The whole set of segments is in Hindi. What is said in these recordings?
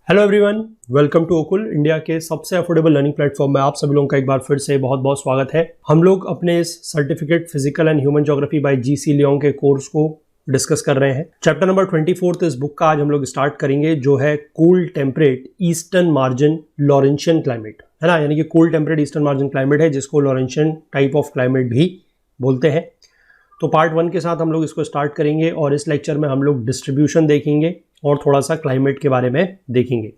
Hello everyone, welcome to Okul, India के सबसे अफोर्डेबल लर्निंग प्लेटफॉर्म में आप सभी लोगों का एक बार फिर से बहुत बहुत स्वागत है। हम लोग अपने इस certificate physical and human geography bye GC Leong के कोर्स को डिस्कस कर रहे हैं। चैप्टर नंबर 24 इस बुक का आज हम लोग स्टार्ट करेंगे, जो है cool temperate eastern margin Laurentian climate, है ना। यानी कि cool temperate eastern margin climate है, जिसको लॉरेंशियन टाइप ऑफ क्लाइमेट भी बोलते हैं। तो पार्ट 1 के साथ हम लोग इसको स्टार्ट करेंगे और इस लेक्चर में हम लोग डिस्ट्रीब्यूशन देखेंगे और थोड़ा सा क्लाइमेट के बारे में देखेंगे।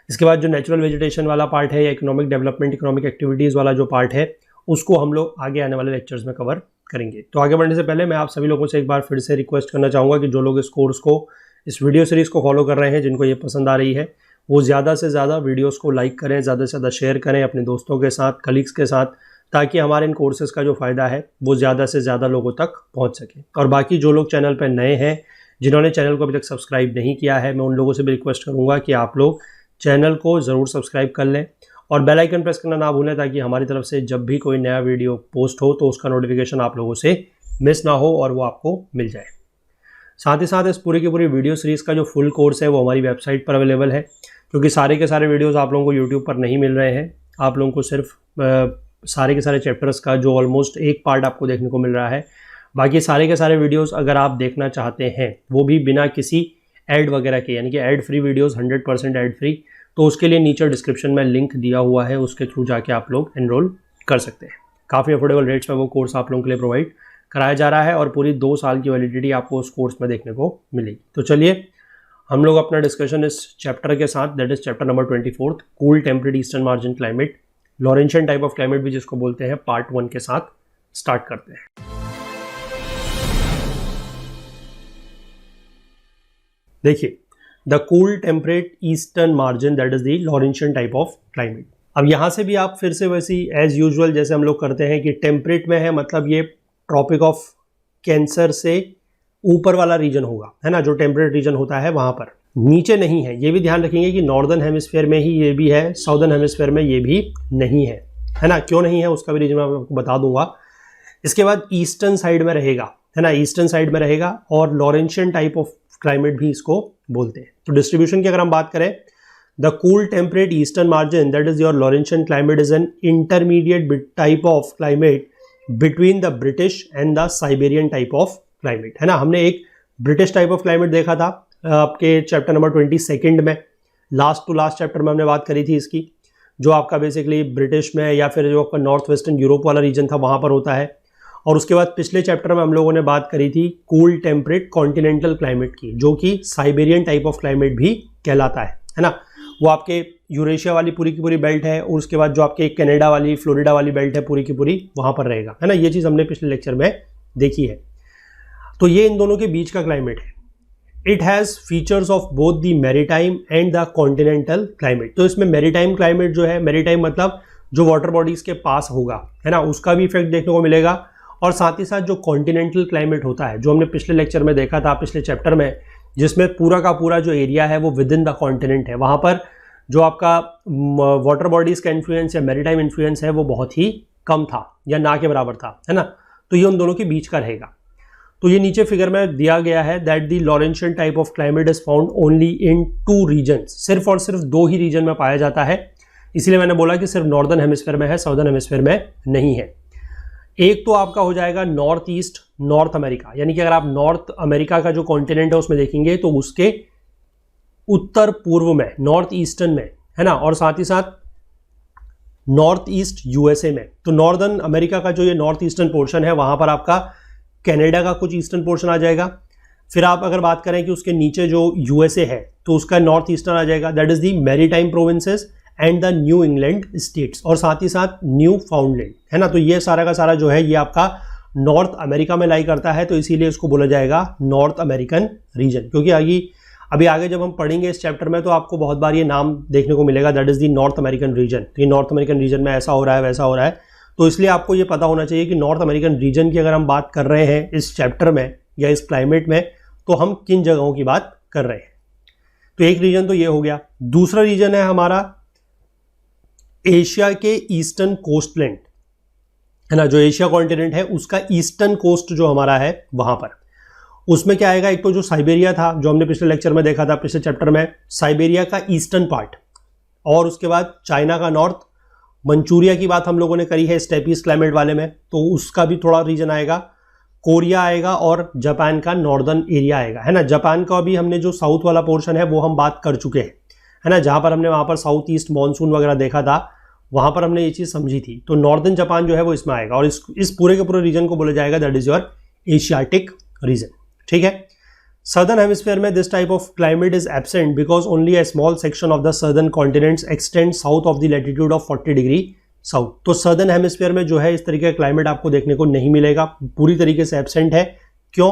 इसके बाद जो नेचुरल वेजिटेशन वाला पार्ट है या इकोनॉमिक डेवलपमेंट, इकोनॉमिक एक्टिविटीज़ वाला जो पार्ट है, उसको हम लोग आगे आने वाले लेक्चर्स में कवर करेंगे। तो आगे बढ़ने से पहले मैं आप सभी लोगों से एक बार फिर से रिक्वेस्ट करना चाहूँगा कि जो लोग इस कोर्स को, इस वीडियो सीरीज़ को फॉलो कर रहे हैं, जिनको ये पसंद आ रही है, वो ज़्यादा से ज़्यादा वीडियोज़ को लाइक करें, ज़्यादा से ज़्यादा शेयर करें अपने दोस्तों के साथ, कलीग्स के साथ, ताकि हमारे इन कोर्सेज़ का जो फ़ायदा है वो ज़्यादा से ज़्यादा लोगों तक पहुँच सके। और बाकी जो लोग चैनल पर नए हैं, जिन्होंने चैनल को अभी तक सब्सक्राइब नहीं किया है, मैं उन लोगों से भी रिक्वेस्ट करूँगा कि आप लोग चैनल को ज़रूर सब्सक्राइब कर लें और बेल आइकन प्रेस करना ना भूलें, ताकि हमारी तरफ से जब भी कोई नया वीडियो पोस्ट हो तो उसका नोटिफिकेशन आप लोगों से मिस ना हो और वो आपको मिल जाए। साथ ही साथ इस पूरी की पूरी वीडियो सीरीज़ का जो फुल कोर्स है वो हमारी वेबसाइट पर अवेलेबल है, क्योंकि सारे के सारे वीडियोज़ आप लोगों को यूट्यूब पर नहीं मिल रहे हैं। आप लोगों को सिर्फ सारे के सारे चैप्टर्स का जो ऑलमोस्ट एक पार्ट आपको देखने को मिल रहा है। बाकी सारे के सारे वीडियोज़ अगर आप देखना चाहते हैं, वो भी बिना किसी ऐड वगैरह के, यानी कि ad free videos, 100% ad free, तो उसके लिए नीचे डिस्क्रिप्शन में लिंक दिया हुआ है, उसके थ्रू जाके आप लोग एनरोल कर सकते हैं। काफ़ी अफोर्डेबल रेट्स में वो कोर्स आप लोगों के लिए प्रोवाइड कराया जा रहा है और पूरी 2 साल की वैलिडिटी आपको उस कोर्स में देखने को मिलेगी। तो चलिए हम लोग अपना डिस्कशन इस चैप्टर के साथ, that is chapter number 24, cool temperate eastern margin climate, Laurentian type of climate भी जिसको बोलते हैं, पार्ट 1 के साथ स्टार्ट करते हैं। देखिए, the cool temperate eastern margin, that is the Laurentian type of climate. अब यहाँ से भी आप फिर से वैसी एज यूजुअल जैसे हम लोग करते हैं कि टेम्परेट में है, मतलब ये ट्रॉपिक ऑफ कैंसर से ऊपर वाला रीजन होगा, है ना, जो टेम्परेट रीजन होता है वहाँ पर, नीचे नहीं है। ये भी ध्यान रखेंगे कि नॉर्दर्न हेमिस्फीयर में ही ये भी है, साउदर्न हेमिस्फीयर में ये भी नहीं है ना। क्यों नहीं है उसका भी रीजन मैं आपको बता दूंगा। इसके बाद ईस्टर्न साइड में रहेगा, है ना, ईस्टर्न साइड में रहेगा और लॉरेंशियन टाइप ऑफ क्लाइमेट भी इसको बोलते हैं। तो डिस्ट्रीब्यूशन की अगर हम बात करें, the cool temperate eastern margin, that is your Laurentian climate, is an intermediate type of climate between the British and the Siberian type of climate, है ना। हमने एक ब्रिटिश टाइप ऑफ क्लाइमेट देखा था आपके चैप्टर नंबर 22 में, लास्ट टू लास्ट चैप्टर में हमने बात करी थी इसकी, जो आपका बेसिकली ब्रिटिश में या फिर जो आपका नॉर्थ वेस्टर्न यूरोप वाला रीजन था वहाँ पर होता है। और उसके बाद पिछले चैप्टर में हम लोगों ने बात करी थी कूल टेम्परेट कॉन्टिनेंटल क्लाइमेट की, जो कि साइबेरियन टाइप ऑफ क्लाइमेट भी कहलाता है ना। वो आपके यूरेशिया वाली पूरी की पूरी बेल्ट है और उसके बाद जो आपके कनाडा वाली, फ्लोरिडा वाली बेल्ट है, पूरी की पूरी वहाँ पर रहेगा, है ना। ये चीज़ हमने पिछले लेक्चर में देखी है। तो ये इन दोनों के बीच का क्लाइमेट है। It has features of both the maritime and the continental climate. तो इसमें मैरीटाइम क्लाइमेट जो है, मैरीटाइम मतलब जो वाटर बॉडीज़ के पास होगा, है ना, उसका भी इफेक्ट देखने को मिलेगा। और साथ ही साथ जो कॉन्टिनेंटल क्लाइमेट होता है, जो हमने पिछले लेक्चर में देखा था, पिछले चैप्टर में, जिसमें पूरा का पूरा जो एरिया है वो विद इन द कॉन्टिनेंट है, वहाँ पर जो आपका वाटर बॉडीज़ का इन्फ्लुएंस या मैरीटाइम इन्फ्लुएंस है वो बहुत ही कम था या ना के बराबर था, है ना। तो ये उन दोनों के बीच का रहेगा। तो ये नीचे फिगर में दिया गया है that the Laurentian type of climate is found only in 2 region, सिर्फ और सिर्फ 2 ही रीजन में पाया जाता है। इसीलिए मैंने बोला कि सिर्फ नॉर्दर्न हेमिस्फीयर में है, साउदर्न हेमिस्फीयर में नहीं है। एक तो आपका हो जाएगा नॉर्थ ईस्ट नॉर्थ अमेरिका, यानी कि अगर आप नॉर्थ अमेरिका का जो कॉन्टिनेंट है उसमें देखेंगे तो उसके उत्तर पूर्व में, नॉर्थ ईस्टर्न में, है ना, और साथ ही साथ नॉर्थ ईस्ट यूएसए में। तो नॉर्दर्न अमेरिका का जो ये नॉर्थ ईस्टर्न पोर्शन है, वहां पर आपका कनाडा का कुछ ईस्टर्न पोर्शन आ जाएगा। फिर आप अगर बात करें कि उसके नीचे जो यूएसए है तो उसका नॉर्थ ईस्टर्न आ जाएगा, that is the maritime provinces and the New England states, और साथ ही साथ न्यू फाउंडलैंड, है ना। तो ये सारा का सारा जो है ये आपका नॉर्थ अमेरिका में लाई करता है, तो इसीलिए इसको बोला जाएगा नॉर्थ अमेरिकन रीजन। क्योंकि अभी आगे जब हम पढ़ेंगे इस चैप्टर में तो आपको बहुत बार ये नाम देखने को मिलेगा, that is the North American reason. तो ये नॉर्थ अमेरिकन रीजन में ऐसा हो रहा है, वैसा हो रहा है, तो इसलिए आपको ये पता होना चाहिए कि नॉर्थ अमेरिकन रीजन की अगर हम बात कर रहे हैं इस चैप्टर में या इस क्लाइमेट में, तो हम किन जगहों की बात कर रहे हैं। तो एक रीजन तो ये हो गया। दूसरा रीजन है हमारा एशिया के ईस्टर्न कोस्टलैंड, है ना, जो एशिया कॉन्टिनेंट है उसका ईस्टर्न कोस्ट जो हमारा है वहां पर। उसमें क्या आएगा, एक तो जो साइबेरिया था जो हमने पिछले लेक्चर में देखा था, पिछले चैप्टर में, साइबेरिया का ईस्टर्न पार्ट, और उसके बाद चाइना का नॉर्थ, मंचूरिया की बात हम लोगों ने करी है स्टेपीज क्लाइमेट वाले में, तो उसका भी थोड़ा रीजन आएगा, कोरिया आएगा और जापान का नॉर्दर्न एरिया आएगा, है ना। जापान का भी हमने जो साउथ वाला पोर्शन है वो हम बात कर चुके हैं, है ना, जहां पर हमने वहां पर साउथ ईस्ट मानसून वगैरह देखा था, वहां पर हमने ये चीज समझी थी। तो नॉर्दर्न जापान जो है वो इसमें आएगा, और इस पूरे के पूरे रीजन को बोला जाएगा that is your Asiatic region, ठीक है। Southern hemisphere में this type of climate is absent because only a small section of the southern continents extends south of the latitude of 40 degree south. तो southern hemisphere में जो है इस तरीके का क्लाइमेट आपको देखने को नहीं मिलेगा, पूरी तरीके से एब्सेंट है। क्यों?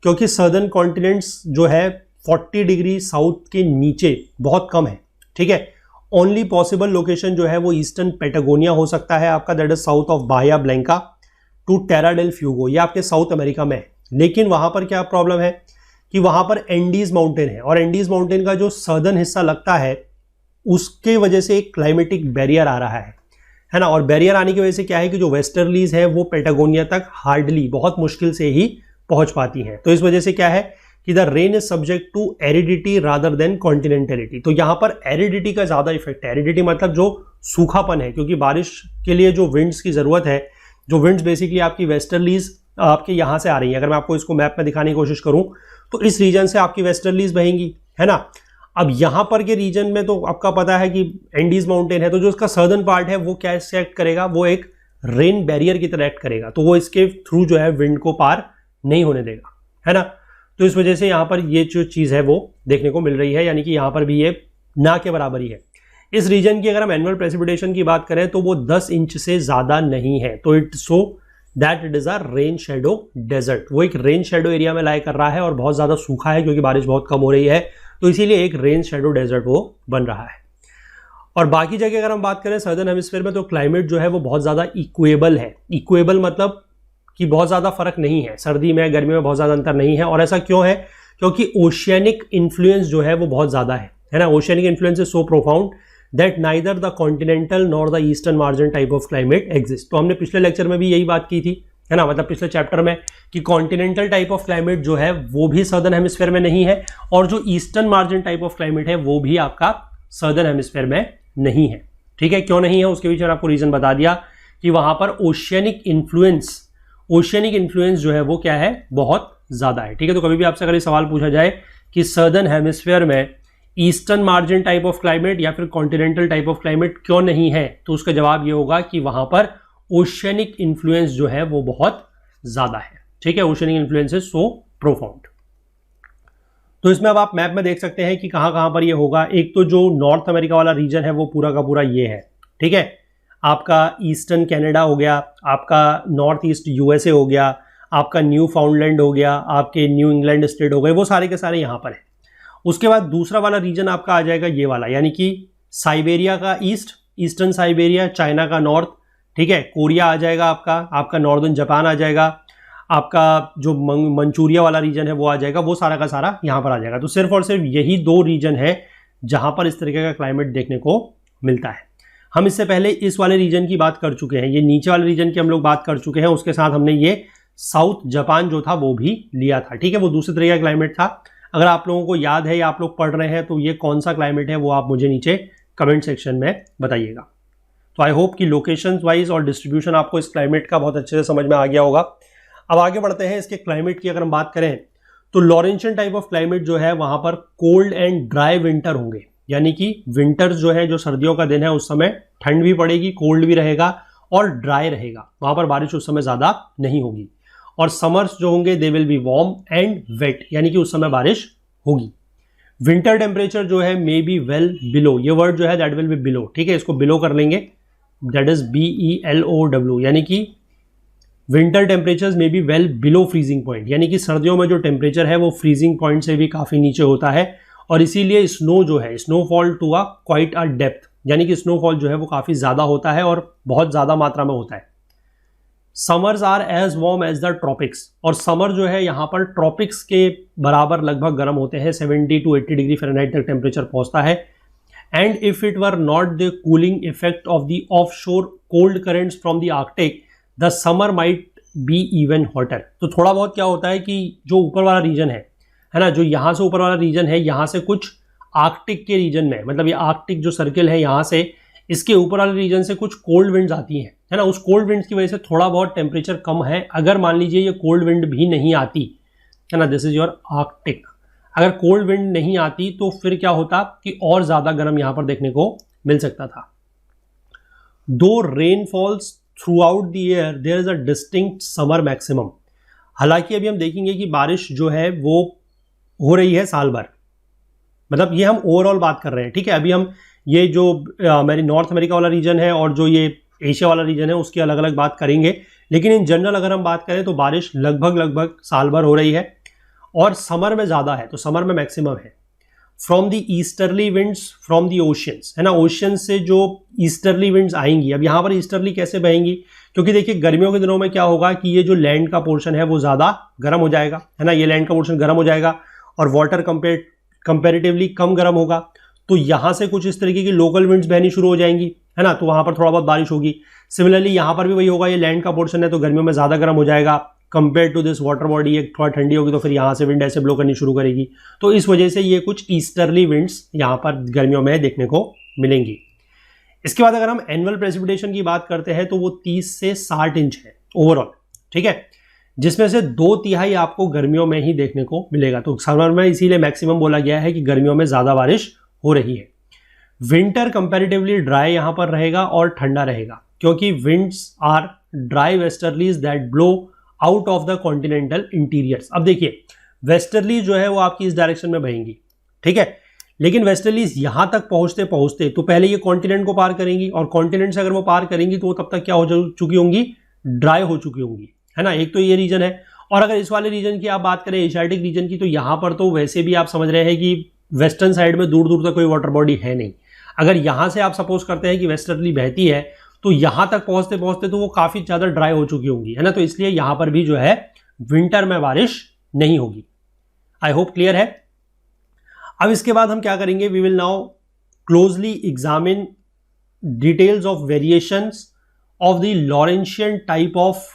क्योंकि southern continents जो है 40 डिग्री साउथ के नीचे बहुत कम है, ठीक है। ओनली पॉसिबल लोकेशन जो है वो ईस्टर्न पेटागोनिया हो सकता है आपका, that is south of Bahia Blanca to Tierra del Fuego, ये आपके साउथ अमेरिका में है। लेकिन वहां पर क्या प्रॉब्लम है कि वहां पर एंडीज माउंटेन है, और एंडीज माउंटेन का जो सदर्न हिस्सा लगता है उसके वजह से एक क्लाइमेटिक बैरियर आ रहा है ना। और बैरियर आने की वजह से क्या है कि जो वेस्टर्लीज है वो पेटागोनिया तक हार्डली, बहुत मुश्किल से ही पहुंच पाती हैं। तो इस वजह से क्या है कि the rain is subject to aridity rather than continentality. तो यहां पर एरिडिटी का ज्यादा इफेक्ट है। एरिडिटी मतलब जो सूखापन है, क्योंकि बारिश के लिए जो विंड्स की जरूरत है, जो विंड्स बेसिकली आपकी वेस्टर्लीज आपके यहां से आ रही है। अगर मैं आपको इसको मैप में दिखाने की कोशिश करूं तो इस रीजन से आपकी वेस्टर्लीज बहेंगी, है ना। अब यहां पर के रीजन में तो आपका पता है कि एंडीज माउंटेन है, तो जो इसका सर्दर्न पार्ट है वो क्या एक्ट करेगा, वो एक रेन बैरियर की तरह एक्ट करेगा, तो वो इसके थ्रू जो है विंड को पार नहीं होने देगा, है ना। तो इस वजह से यहां पर ये जो चीज है वो देखने को मिल रही है, यानी कि यहां पर भी ये ना के बराबर ही है। इस रीजन की अगर हम एनुअल प्रेसिपिटेशन की बात करें तो वो 10 इंच से ज्यादा नहीं है, तो it so that it is a rain shadow desert. वो एक रेन शेडो एरिया में लाई कर रहा है और बहुत ज्यादा सूखा है क्योंकि बारिश बहुत कम हो रही है, तो इसीलिए एक रेन शेडो डेजर्ट वो बन रहा है। और बाकी जगह अगर हम बात करें सदर्न हेमिस्फीयर में, तो क्लाइमेट जो है वो बहुत ज्यादा इक्वेबल है। इक्वेबल मतलब कि बहुत ज्यादा फर्क नहीं है, सर्दी में गर्मी में बहुत ज्यादा अंतर नहीं है। और ऐसा क्यों है? क्योंकि ओशियनिक इन्फ्लुएंस जो है वो बहुत ज्यादा है ना। Oceanic influence is so profound that neither the continental nor the eastern margin type of climate exist. तो हमने पिछले लेक्चर में भी यही बात की थी, है ना, मतलब पिछले चैप्टर में, कि कॉन्टिनेंटल टाइप ऑफ क्लाइमेट जो है वो भी सदर्न हेमिस्फीयर में नहीं है, और जो eastern margin type of climate है वो भी आपका सदर्न हेमिस्फीयर में नहीं है, ठीक है। क्यों नहीं है उसके पीछे आपको रीजन बता दिया कि वहां पर ओशियनिक इन्फ्लुएंस जो है वो क्या है, बहुत ज्यादा है, ठीक है। तो कभी भी आपसे अगर ये सवाल पूछा जाए कि सदर्न हेमिस्फीयर में eastern margin type of climate या फिर कॉन्टिनेंटल टाइप ऑफ क्लाइमेट क्यों नहीं है, तो उसका जवाब ये होगा कि वहां पर ओशियनिक इन्फ्लुएंस जो है वो बहुत ज्यादा है, ठीक है। Oceanic influence is so profound. तो इसमें अब आप मैप में देख सकते हैं कि कहां कहां पर ये होगा। एक तो जो नॉर्थ अमेरिका वाला रीजन है वो पूरा का पूरा ये है, ठीक है। आपका ईस्टर्न कनाडा हो गया, आपका नॉर्थ ईस्ट यूएसए हो गया, आपका न्यू फाउंडलैंड हो गया, आपके न्यू इंग्लैंड स्टेट हो गए, वो सारे के सारे यहाँ पर है। उसके बाद दूसरा वाला रीजन आपका आ जाएगा ये वाला, यानी कि साइबेरिया का ईस्टर्न साइबेरिया, चाइना का नॉर्थ, ठीक है, कोरिया आ जाएगा आपका नॉर्दर्न जापान आ जाएगा, आपका जो मंचूरिया वाला रीजन है वो आ जाएगा, वो सारा का सारा यहाँ पर आ जाएगा। तो सिर्फ और सिर्फ यही दो रीजन है जहां पर इस तरीके का क्लाइमेट देखने को मिलता है। हम इससे पहले इस वाले रीजन की बात कर चुके हैं, ये नीचे वाले रीजन की हम लोग बात कर चुके हैं, उसके साथ हमने ये साउथ जापान जो था वो भी लिया था, ठीक है। वो दूसरे तरीके का क्लाइमेट था। अगर आप लोगों को याद है या आप लोग पढ़ रहे हैं तो ये कौन सा क्लाइमेट है वो आप मुझे नीचे कमेंट सेक्शन में बताइएगा। तो आई होप कि लोकेशन वाइज और डिस्ट्रीब्यूशन आपको इस क्लाइमेट का बहुत अच्छे से समझ में आ गया होगा। अब आगे बढ़ते हैं इसके क्लाइमेट की अगर हम बात करें तो लॉरेंशियन टाइप ऑफ क्लाइमेट जो है वहां पर कोल्ड एंड ड्राई विंटर होंगे, यानी कि विंटर्स जो है, जो सर्दियों का दिन है, उस समय ठंड भी पड़ेगी, कोल्ड भी रहेगा और ड्राई रहेगा, वहां पर बारिश उस समय ज्यादा नहीं होगी। और समर्स जो होंगे they will be warm and wet, यानी कि उस समय बारिश होगी। विंटर टेम्परेचर जो है मे बी वेल बिलो, ये वर्ड जो है दैट विल बी बिलो, ठीक है, इसको बिलो कर लेंगे, दैट इज BELOW, यानी कि winter temperatures may be well below freezing point, यानी कि सर्दियों में जो टेम्परेचर है वो फ्रीजिंग पॉइंट से भी काफी नीचे होता है, और इसीलिए स्नो जो है, snowfall to a quite a depth, यानी कि स्नोफॉल जो है वो काफी ज्यादा होता है और बहुत ज्यादा मात्रा में होता है। Summers are as warm as the tropics, और समर जो है यहाँ पर ट्रॉपिक्स के बराबर लगभग गर्म होते हैं, 70 to 80 डिग्री फ़ारेनहाइट तक टेम्परेचर पहुंचता है। And if it were not the cooling effect of the offshore cold currents from the Arctic, the summer might be even hotter. तो थोड़ा बहुत क्या होता है कि जो ऊपर वाला रीजन है ना, जो यहाँ से ऊपर वाला रीजन है, यहाँ से कुछ आर्कटिक के रीजन में, मतलब ये आर्कटिक जो सर्किल है यहाँ से इसके ऊपर वाले रीजन से कुछ कोल्ड विंड्स आती हैं, है ना। उस कोल्ड विंड्स की वजह से थोड़ा बहुत टेम्परेचर कम है। अगर मान लीजिए ये कोल्ड विंड भी नहीं आती, है ना, दिस इज योर आर्कटिक, अगर कोल्ड विंड नहीं आती तो फिर क्या होता कि और ज़्यादा गर्म यहाँ पर देखने को मिल सकता था। Though rain falls throughout the year there is a distinct summer maximum. हालांकि अभी हम देखेंगे कि बारिश जो है वो हो रही है साल भर, मतलब ये हम ओवरऑल बात कर रहे हैं, ठीक है। अभी हम ये जो मेरी नॉर्थ अमेरिका वाला रीजन है और जो ये एशिया वाला रीजन है उसकी अलग अलग बात करेंगे, लेकिन इन जनरल अगर हम बात करें तो बारिश लगभग साल भर हो रही है और समर में ज़्यादा है, तो समर में मैक्सिमम है। From the easterly winds from the oceans, है ना, ओशियन से जो ईस्टर्ली विंड्स आएंगी। अब यहाँ पर ईस्टर्ली कैसे बहेंगी, क्योंकि देखिए गर्मियों के दिनों में क्या होगा कि ये जो लैंड का पोर्शन है वो ज़्यादा गर्म हो जाएगा, है ना, ये लैंड का पोर्शन गर्म हो जाएगा और वाटर कंपेरेटिवली कम गर्म होगा। तो यहाँ से कुछ इस तरीके की लोकल विंड्स बहनी शुरू हो जाएंगी, है ना, तो वहाँ पर थोड़ा बहुत बारिश होगी। सिमिलरली यहाँ पर भी वही होगा, ये लैंड का पोर्शन है तो गर्मियों में ज़्यादा गर्म हो जाएगा compare to this water body, एक थोड़ा ठंडी होगी तो फिर यहाँ से विंड ऐसे ब्लो करनी शुरू करेगी। तो इस वजह से ये कुछ ईस्टर्ली विंड्स यहाँ पर गर्मियों में देखने को मिलेंगी। इसके बाद अगर हम एनुअल प्रेसिपिटेशन की बात करते हैं तो वो 30 से 60 इंच है ओवरऑल, ठीक है, जिसमें से 2/3 आपको गर्मियों में ही देखने को मिलेगा। तो समर में इसीलिए मैक्सिमम बोला गया है कि गर्मियों में ज़्यादा बारिश हो रही है। विंटर कंपैरेटिवली ड्राई यहाँ पर रहेगा और ठंडा रहेगा, क्योंकि winds are dry westerlies that blow out of the continental interiors. अब देखिए वेस्टर्ली जो है वो आपकी इस डायरेक्शन में बहेंगी, ठीक है, लेकिन वेस्टर्लीज यहाँ तक पहुँचते पहुँचते तो पहले ये कॉन्टिनेंट को पार करेंगी और कॉन्टिनेंट से अगर वो पार करेंगी तो वो तब तक क्या हो चुकी होंगी, ड्राई हो चुकी होंगी, है ना। एक तो ये रीजन है। और अगर इस वाले रीजन की आप बात करें एशियाटिक रीजन की, तो यहाँ पर तो वैसे भी आप समझ रहे हैं कि वेस्टर्न साइड में दूर दूर तक कोई वाटर बॉडी है नहीं। अगर यहाँ से आप सपोज करते हैं कि वेस्टर्ली बहती है तो यहाँ तक पहुँचते पहुँचते तो वो काफ़ी ज़्यादा ड्राई हो चुकी होंगी, है ना। तो इसलिए यहाँ पर भी जो है विंटर में बारिश नहीं होगी। आई होप क्लियर है। अब इसके बाद हम क्या करेंगे, we will now closely examine details of variations of the Laurentian type of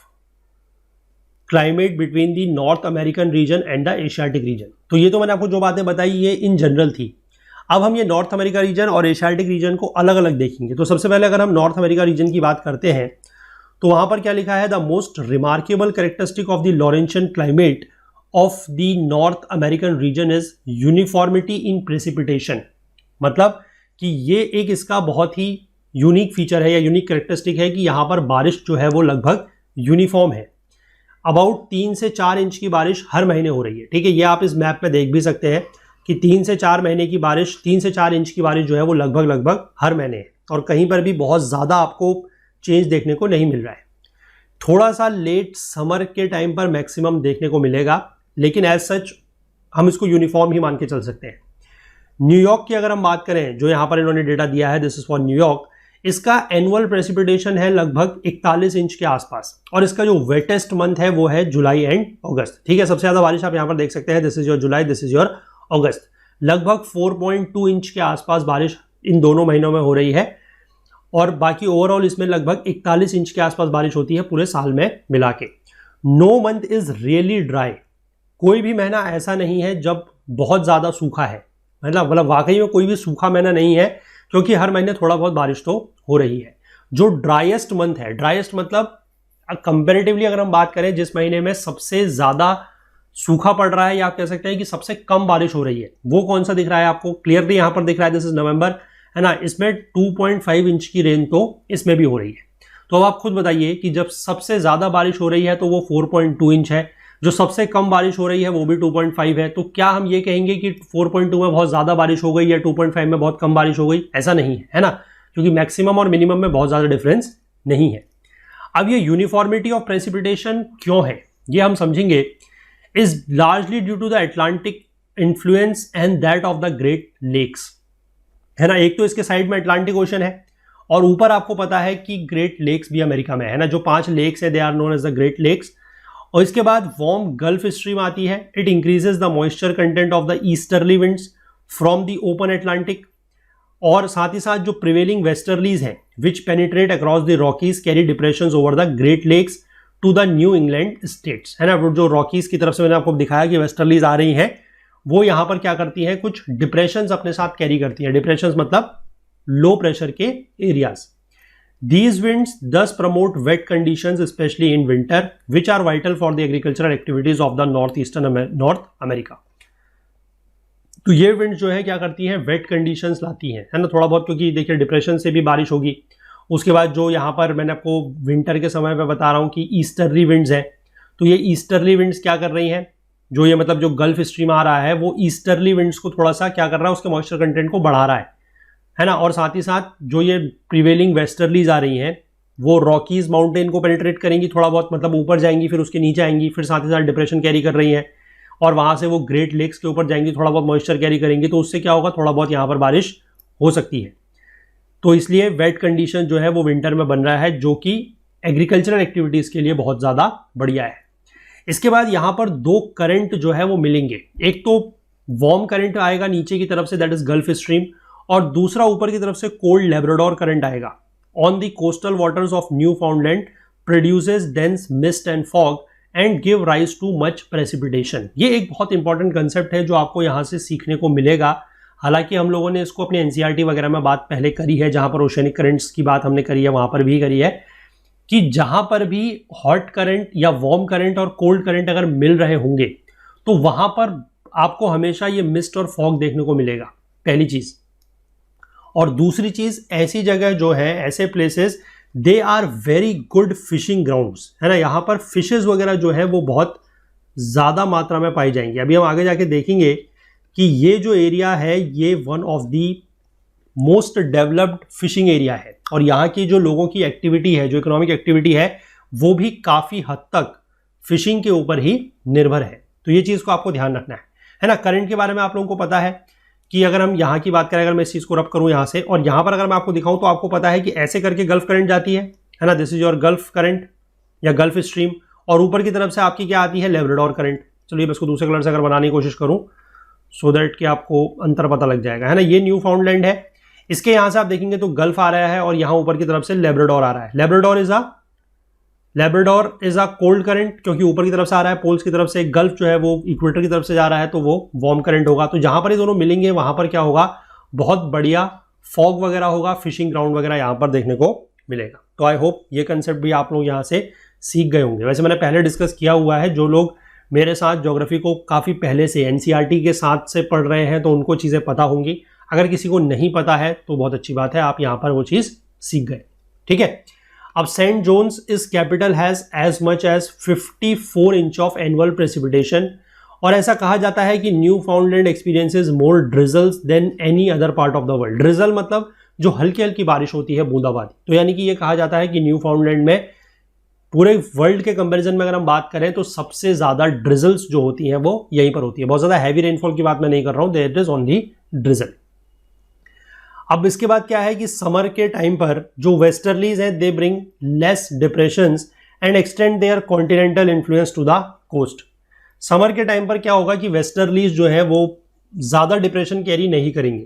climate between the North American region and the Asiatic region. तो ये तो मैंने आपको जो बातें बताई ये इन जनरल थी। अब हम ये नॉर्थ अमेरिका रीजन और एशियाटिक रीजन को अलग अलग देखेंगे। तो सबसे पहले अगर हम नॉर्थ अमेरिका रीजन की बात करते हैं तो वहां पर क्या लिखा है, the most remarkable characteristic of the Laurentian climate of the North American reason is uniformity in precipitation. मतलब कि ये एक इसका बहुत ही यूनिक फीचर है या यूनिक कैरेक्टरिस्टिक है कि यहाँ पर बारिश जो है वो लगभग यूनिफॉर्म है। अबाउट 3 से 4 इंच की बारिश हर महीने हो रही है, ठीक है। ये आप इस मैप में देख भी सकते हैं कि 3 से 4 महीने की बारिश, 3 से 4 इंच की बारिश जो है वो लगभग हर महीने है और कहीं पर भी बहुत ज़्यादा आपको चेंज देखने को नहीं मिल रहा है। थोड़ा सा लेट समर के टाइम पर मैक्सिमम देखने को मिलेगा, लेकिन एज सच हम इसको यूनिफॉर्म ही मान के चल सकते हैं। न्यूयॉर्क की अगर हम बात करें, जो यहाँ पर इन्होंने डेटा दिया है, दिस इज फॉर न्यूयॉर्क, इसका एनुअल प्रेसिपिटेशन है लगभग 41 इंच के आसपास और इसका जो वेटेस्ट मंथ है वो है जुलाई एंड अगस्त, ठीक है। सबसे ज़्यादा बारिश आप यहाँ पर देख सकते हैं, this is your July, this is your August. लगभग 4.2 इंच के आसपास बारिश इन दोनों महीनों में हो रही है और बाकी ओवरऑल इसमें लगभग 41 इंच के आसपास बारिश होती है पूरे साल में मिला के। No month is really dry. कोई भी महीना ऐसा नहीं है जब बहुत ज़्यादा सूखा है, मतलब वाकई में कोई भी सूखा महीना नहीं है, क्योंकि हर महीने थोड़ा बहुत बारिश तो हो रही है। जो ड्राइएस्ट मंथ है, ड्राइएस्ट मतलब कंपेरेटिवली अगर हम बात करें जिस महीने में सबसे ज़्यादा सूखा पड़ रहा है या आप कह सकते हैं कि सबसे कम बारिश हो रही है, वो कौन सा दिख रहा है आपको, क्लियरली यहाँ पर दिख रहा है, दिस इज नवंबर, है ना। इसमें 2.5 इंच की रेन तो इसमें भी हो रही है। तो अब आप खुद बताइए कि जब सबसे ज़्यादा बारिश हो रही है तो वो 4.2 इंच है, जो सबसे कम बारिश हो रही है वो भी 2.5 है। तो क्या हम ये कहेंगे कि 4.2 में बहुत ज़्यादा बारिश हो गई या 2.5 में बहुत कम बारिश हो गई? ऐसा नहीं है, है ना, क्योंकि मैक्सिमम और मिनिमम में बहुत ज़्यादा डिफरेंस नहीं है। अब ये यूनिफॉर्मिटी ऑफ प्रेसिपिटेशन क्यों है ये हम समझेंगे। Is largely due to the Atlantic influence and that of the Great Lakes, है ना। एक तो इसके साइड में अटलांटिक ओशन है और ऊपर आपको पता है कि ग्रेट लेक्स भी अमेरिका में है ना। जो 5 लेक्स है they are known as the Great Lakes. और इसके बाद वार्म गल्फ स्ट्रीम आती है, it increases the moisture content of the easterly winds from the open Atlantic. और साथ ही साथ जो प्रिवेलिंग वेस्टर्लीज हैं which penetrate across the Rockies carry depressions over the Great Lakes to the New England states, है ना। वो जो रॉकीज की तरफ से मैंने आपको दिखाया कि वेस्टर्लीज आ रही हैं, वो यहां पर क्या करती हैं, कुछ डिप्रेशंस अपने साथ कैरी करती हैं। डिप्रेशंस मतलब लो प्रेशर के areas. These winds thus promote wet conditions, especially in winter, which are vital for the agricultural activities of the North America. तो ये विंड जो है क्या करती हैं, वेट कंडीशंस लाती हैं, है ना, थोड़ा बहुत, क्योंकि देखिए डिप्रेशन से भी बारिश होगी। उसके बाद जो यहाँ पर मैंने आपको विंटर के समय पे बता रहा हूँ कि ईस्टर्ली विंड्स हैं, तो ये ईस्टर्ली विंड्स क्या कर रही हैं, जो ये मतलब जो गल्फ स्ट्रीम आ रहा है वो ईस्टर्ली विंड्स को थोड़ा सा क्या कर रहा है, उसके मॉइस्चर कंटेंट को बढ़ा रहा है ना। और साथ ही साथ जो ये प्रिवेलिंग वेस्टर्लीज आ रही हैं वो रॉकीज माउंटेन को पेनिट्रेट करेंगी थोड़ा बहुत, मतलब ऊपर जाएंगी, फिर उसके नीचे आएंगी, फिर साथ ही साथ डिप्रेशन कैरी कर रही हैं, और वहां से वो ग्रेट लेक्स के ऊपर जाएंगी, थोड़ा बहुत मॉइस्चर कैरी करेंगी, तो उससे क्या होगा, थोड़ा बहुत यहाँ पर बारिश हो सकती है। तो इसलिए वेट कंडीशन जो है वो विंटर में बन रहा है, जो कि एग्रीकल्चरल एक्टिविटीज के लिए बहुत ज्यादा बढ़िया है। इसके बाद यहाँ पर दो करंट जो है वो मिलेंगे, एक तो वार्म करंट आएगा नीचे की तरफ से, दैट इज गल्फ स्ट्रीम, और दूसरा ऊपर की तरफ से कोल्ड लैब्राडोर करंट आएगा on the coastal waters of new फाउंडलैंड, produces dense mist and fog and give rise too much precipitation. ये एक बहुत इंपॉर्टेंट कंसेप्ट है जो आपको यहाँ से सीखने को मिलेगा। हालांकि हम लोगों ने इसको अपने एनसीईआरटी वगैरह में बात पहले करी है, जहां पर ओशनिक करंट्स की बात हमने करी है, वहां पर भी करी है कि जहां पर भी हॉट करंट या वार्म करंट और कोल्ड करंट अगर मिल रहे होंगे तो वहां पर आपको हमेशा ये मिस्ट और फॉग देखने को मिलेगा, पहली चीज। और दूसरी चीज, ऐसी जगह जो है, ऐसे places, they are very good fishing grounds, है ना। यहां पर फिशेस वगैरह जो है वो बहुत ज्यादा मात्रा में पाई जाएंगी। अभी हम आगे जाके देखेंगे कि ये जो एरिया है ये one of the most developed fishing area है, और यहाँ की जो लोगों की एक्टिविटी है, जो इकोनॉमिक एक्टिविटी है, वो भी काफी हद तक फिशिंग के ऊपर ही निर्भर है। तो ये चीज को आपको ध्यान रखना है ना। करंट के बारे में आप लोगों को पता है कि अगर हम यहाँ की बात करें, अगर मैं इस चीज को रब करूं यहाँ से, और यहाँ पर अगर मैं आपको दिखाऊं तो आपको पता है कि ऐसे करके गल्फ करंट जाती है ना, this is your gulf current या गल्फ स्ट्रीम, और ऊपर की तरफ से आपकी क्या आती है, लैब्राडोर करंट। चलिए इसको दूसरे कलर से अगर बनाने की कोशिश करूं सो दैट कि आपको अंतर पता लग जाएगा, है ना। ये न्यू फाउंडलैंड है, इसके यहां से आप देखेंगे तो गल्फ आ रहा है और यहां ऊपर की तरफ से लैब्राडोर आ रहा है। Labrador is a cold current, क्योंकि ऊपर की तरफ से आ रहा है, पोल्स की तरफ से। गल्फ जो है वो इक्वेटर की तरफ से जा रहा है, तो वो वार्म करंट होगा। तो जहां पर ये दोनों मिलेंगे वहां पर क्या होगा, बहुत बढ़िया फॉग वगैरह होगा, फिशिंग ग्राउंड वगैरह यहां पर देखने को मिलेगा। तो आई होप ये कंसेप्ट भी आप लोग यहां से सीख गए होंगे। वैसे मैंने पहले डिस्कस किया हुआ है, जो लोग मेरे साथ ज्योग्राफी को काफी पहले से एनसीईआरटी के साथ से पढ़ रहे हैं तो उनको चीजें पता होंगी। अगर किसी को नहीं पता है तो बहुत अच्छी बात है, आप यहां पर वो चीज सीख गए, ठीक है। अब सेंट जोन्स इस capital has as much as 54 inch of annual precipitation, और ऐसा कहा जाता है कि Newfoundland experiences more drizzles than any other part of the world. Drizzle मतलब जो हल्की हल्की बारिश होती है, बूंदाबांदी। तो यानी कि ये कहा जाता है कि न्यू फाउंडलैंड में पूरे वर्ल्ड के कंपैरिजन में अगर हम बात करें तो सबसे ज्यादा ड्रिजल्स जो होती हैं वो यहीं पर होती है। बहुत ज्यादा हैवी रेनफॉल की बात मैं नहीं कर रहा हूं, देयर इज ओनली ड्रिजल। अब इसके बाद क्या है कि समर के टाइम पर जो वेस्टर्लीज है they bring less depressions and extend their continental influence to the coast. Summer के टाइम पर क्या होगा कि वेस्टर्लीज जो है वो ज्यादा डिप्रेशन कैरी नहीं करेंगे,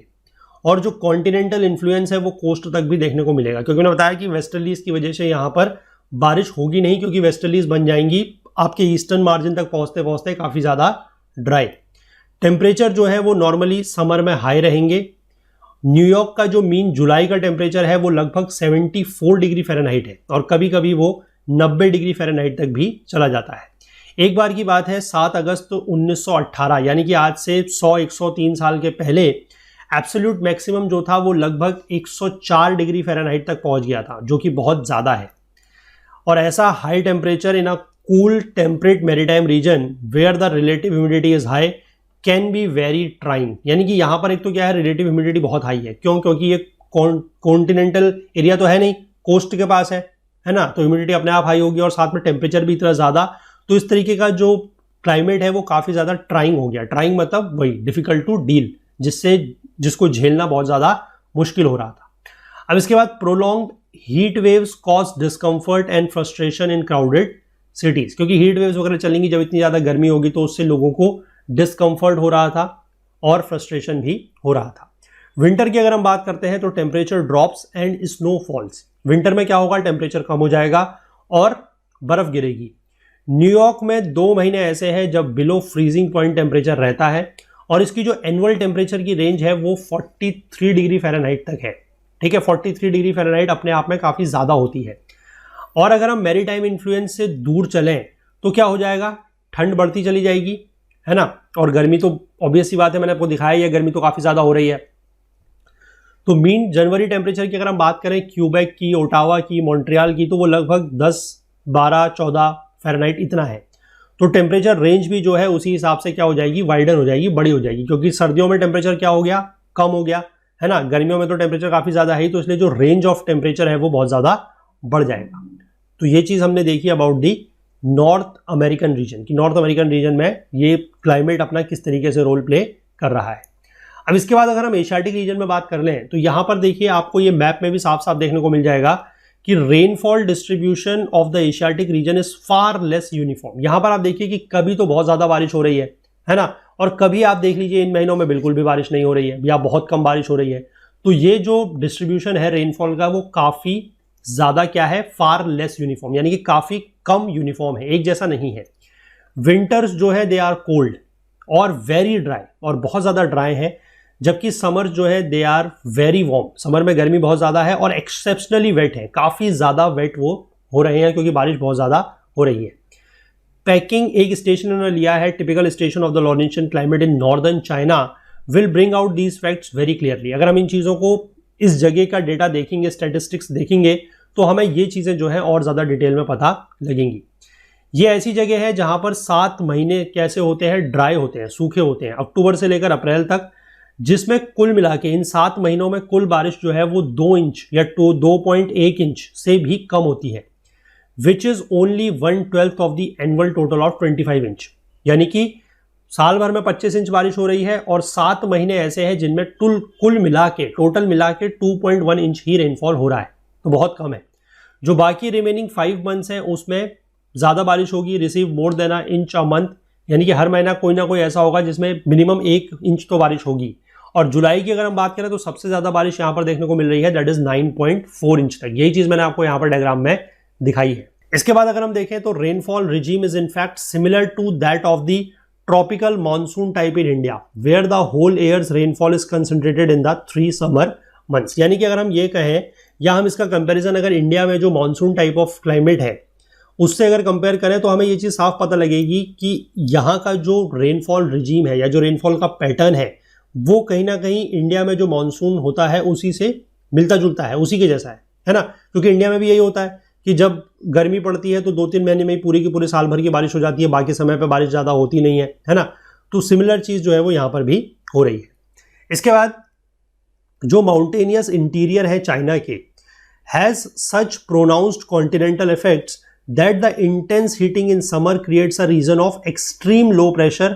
और जो कॉन्टिनेंटल इन्फ्लुएंस है वो कोस्ट तक भी देखने को मिलेगा, क्योंकि मैंने बताया कि वेस्टर्लीज की वजह से यहाँ पर बारिश होगी नहीं, क्योंकि वेस्टर्लीज बन जाएंगी आपके ईस्टर्न मार्जिन तक पहुंचते पहुंचते काफी ज्यादा ड्राई। टेम्परेचर जो है वो नॉर्मली समर में हाई रहेंगे। न्यूयॉर्क का जो मीन जुलाई का टेम्परेचर है वो लगभग 74 डिग्री फ़ारेनहाइट है, और कभी कभी वो 90 डिग्री फ़ारेनहाइट तक भी चला जाता है। एक बार की बात है, 7 अगस्त 1918 यानी कि आज से 100-103 साल के पहले एब्सोल्यूट मैक्सिमम जो था वो लगभग 104 डिग्री फ़ारेनहाइट तक पहुंच गया था, जो कि बहुत ज़्यादा है। और ऐसा high temperature in a cool temperate maritime region where the relative humidity is high can be very trying. यानी कि यहाँ पर एक तो क्या है, रिलेटिव ह्यूमिडिटी बहुत हाई है। क्यों? क्योंकि ये कॉन्टिनेंटल एरिया तो है नहीं, कोस्ट के पास है ना, तो ह्यूमिडिटी अपने आप हाई होगी, और साथ में टेम्परेचर भी इतना ज्यादा। तो इस तरीके का जो क्लाइमेट है वो काफी ज्यादा ट्राइंग हो गया। ट्राइंग मतलब वही डिफिकल्ट टू डील, जिसको झेलना बहुत ज्यादा मुश्किल हो रहा था। अब इसके बाद prolong heat waves cause discomfort and frustration in crowded cities, क्योंकि हीट वेव्स वगैरह चलेंगी जब इतनी ज्यादा गर्मी होगी तो उससे लोगों को डिस्कम्फर्ट हो रहा था और फ्रस्ट्रेशन भी हो रहा था। विंटर की अगर हम बात करते हैं तो temperature drops and snow falls. Winter में क्या होगा, टेम्परेचर कम हो जाएगा और बर्फ गिरेगी। न्यूयॉर्क में 2 महीने ऐसे हैं जब बिलो फ्रीजिंग पॉइंट टेम्परेचर रहता है और इसकी जो एनुअल टेम्परेचर की रेंज है वो 43 डिग्री फ़ारेनहाइट तक है। ठीक है, 43 डिग्री फ़ारेनहाइट अपने आप में काफ़ी ज़्यादा होती है। और अगर हम मैरीटाइम इन्फ्लुएंस से दूर चलें तो क्या हो जाएगा, ठंड बढ़ती चली जाएगी, है ना। और गर्मी तो ऑब्वियस सी बात है, मैंने आपको दिखाया है, गर्मी तो काफ़ी ज़्यादा हो रही है। तो मीन जनवरी टेम्परेचर की अगर हम बात करें क्यूबेक की, ओटावा की, मॉन्ट्रियल की, तो वो लगभग 10, 12, 14 फ़ारेनहाइट इतना है। तो टेम्परेचर रेंज भी जो है उसी हिसाब से क्या हो जाएगी, वाइडन हो जाएगी, बड़ी हो जाएगी, क्योंकि सर्दियों में टेम्परेचर क्या हो गया, कम हो गया, है ना। गर्मियों में तो टेम्परेचर काफ़ी ज़्यादा है, तो इसलिए जो रेंज ऑफ टेम्परेचर है वो बहुत ज़्यादा बढ़ जाएगा। तो ये चीज़ हमने देखी about the north American reason की, नॉर्थ अमेरिकन रीजन में ये क्लाइमेट अपना किस तरीके से रोल प्ले कर रहा है। अब इसके बाद अगर हम एशियाटिक रीजन में बात कर लें तो यहां पर देखिए आपको ये मैप में भी साफ साफ देखने को मिल जाएगा कि rainfall distribution of the Asiatic region is far less uniform. यहां पर आप देखिए कि कभी तो बहुत ज्यादा बारिश हो रही है ना, और कभी आप देख लीजिए इन महीनों में बिल्कुल भी बारिश नहीं हो रही है या बहुत कम बारिश हो रही है। तो ये जो डिस्ट्रीब्यूशन है रेनफॉल का वो काफी ज्यादा क्या है, फार लेस यूनिफॉर्म, यानी कि काफी कम यूनिफॉर्म है, एक जैसा नहीं है। विंटर्स जो है दे आर कोल्ड और वेरी ड्राई, और बहुत ज्यादा ड्राई है, जबकि समर जो है they are very warm, summer में गर्मी बहुत ज़्यादा है और एक्सेप्शनली वेट है, काफ़ी ज़्यादा वेट वो हो रहे हैं क्योंकि बारिश बहुत ज़्यादा हो रही है। पैकिंग एक स्टेशन उन्होंने लिया है, typical station of the Laurentian climate in northern China will bring out these facts very clearly. अगर हम इन चीज़ों को, इस जगह का डेटा देखेंगे, स्टैटिस्टिक्स देखेंगे, तो हमें ये चीज़ें जो है और ज़्यादा डिटेल में पता लगेंगी। ये ऐसी जगह है जहाँ पर 7 महीने कैसे होते हैं, ड्राई होते हैं, सूखे होते हैं, अक्टूबर से लेकर अप्रैल तक, जिसमें कुल मिला के इन 7 महीनों में कुल बारिश जो है वो 2 इंच या 2.1 इंच से भी कम होती है, which is only 1/12 of the annual total of 25 inch. यानी कि साल भर में 25 इंच बारिश हो रही है और 7 महीने ऐसे हैं जिनमें कुल मिला के, टोटल मिला के 2.1 इंच ही रेनफॉल हो रहा है, तो बहुत कम है। जो बाकी रिमेनिंग 5 मंथ्स है उसमें ज़्यादा बारिश होगी, receive more than a inch a month, यानी कि हर महीना कोई ना कोई ऐसा होगा जिसमें मिनिमम 1 इंच तो बारिश होगी। और जुलाई की अगर हम बात करें तो सबसे ज़्यादा बारिश यहाँ पर देखने को मिल रही है, दैट इज 9.4 इंच तक। यही चीज़ मैंने आपको यहाँ पर डायग्राम में दिखाई है। इसके बाद अगर हम देखें तो rainfall regime is in fact similar to that of the tropical monsoon type in India, where the whole year's rainfall is concentrated in the 3 summer months. यानी कि अगर हम ये कहें या हम इसका कंपेरिजन अगर इंडिया में जो मानसून टाइप ऑफ क्लाइमेट है उससे अगर कंपेयर करें तो हमें ये चीज़ साफ पता लगेगी कि यहाँ का जो रेनफॉल रिजीम है या जो रेनफॉल का पैटर्न है वो कहीं ना कहीं इंडिया में जो मानसून होता है उसी से मिलता जुलता है, उसी के जैसा है ना। क्योंकि इंडिया में भी यही होता है कि जब गर्मी पड़ती है तो 2-3 महीने में ही पूरी की पूरे साल भर की बारिश हो जाती है, बाकी समय पे बारिश ज़्यादा होती नहीं है ना। तो सिमिलर चीज़ जो है वो यहाँ पर भी हो रही है। इसके बाद जो माउंटेनियस इंटीरियर है चाइना के has such pronounced continental effects that the intense heating in summer creates a region of extreme low pressure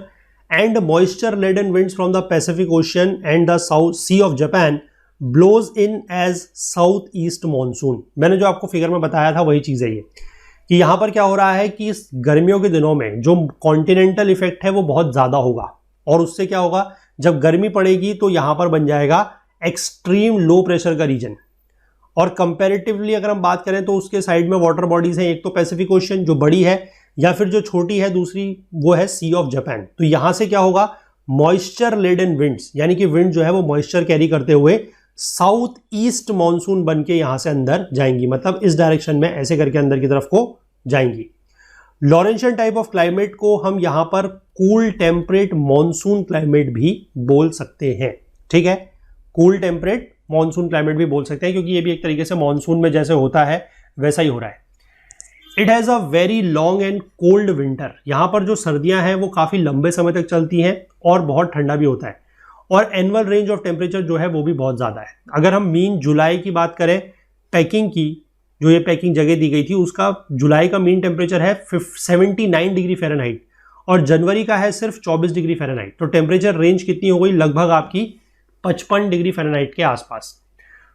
and moisture laden winds from the Pacific Ocean and the South Sea of Japan blows in as southeast monsoon। मैंने जो आपको फिगर में बताया था वही चीज़ है ये, कि यहाँ पर क्या हो रहा है कि इस गर्मियों के दिनों में जो कॉन्टिनेंटल इफेक्ट है वो बहुत ज़्यादा होगा, और उससे क्या होगा, जब गर्मी पड़ेगी तो यहाँ पर बन जाएगा एक्सट्रीम लो प्रेशर का रीजन। और कंपैरेटिवली अगर हम बात करें तो उसके साइड में वाटर बॉडीज हैं, एक तो पैसिफिक ओशन जो बड़ी है, या फिर जो छोटी है दूसरी वो है सी ऑफ जापान। तो यहां से क्या होगा, मॉइस्चर लेडन विंड्स, यानी कि विंड जो है वो मॉइस्चर कैरी करते हुए साउथ ईस्ट मानसून बन के यहां से अंदर जाएंगी, मतलब इस डायरेक्शन में ऐसे करके अंदर की तरफ को जाएंगी। लॉरेंशियन टाइप ऑफ क्लाइमेट को हम यहां पर कूल टेम्परेट मानसून क्लाइमेट भी बोल सकते हैं। ठीक है, कूल टेम्परेट मानसून क्लाइमेट भी बोल सकते हैं, क्योंकि ये भी एक तरीके से मानसून में जैसे होता है वैसा ही हो रहा है। It has a very long and cold winter, यहाँ पर जो सर्दियाँ हैं वो काफ़ी लंबे समय तक चलती हैं और बहुत ठंडा भी होता है, और एनुअल रेंज ऑफ टेम्परेचर जो है वो भी बहुत ज़्यादा है। अगर हम मीन जुलाई की बात करें, पैकिंग की जो ये पैकिंग जगह दी गई थी उसका जुलाई का मीन टेम्परेचर है 79 डिग्री फ़ारेनहाइट और जनवरी का है सिर्फ 24 डिग्री फ़ारेनहाइट। तो टेम्परेचर रेंज कितनी हो गई, लगभग आपकी 55 डिग्री फ़ारेनहाइट के आसपास।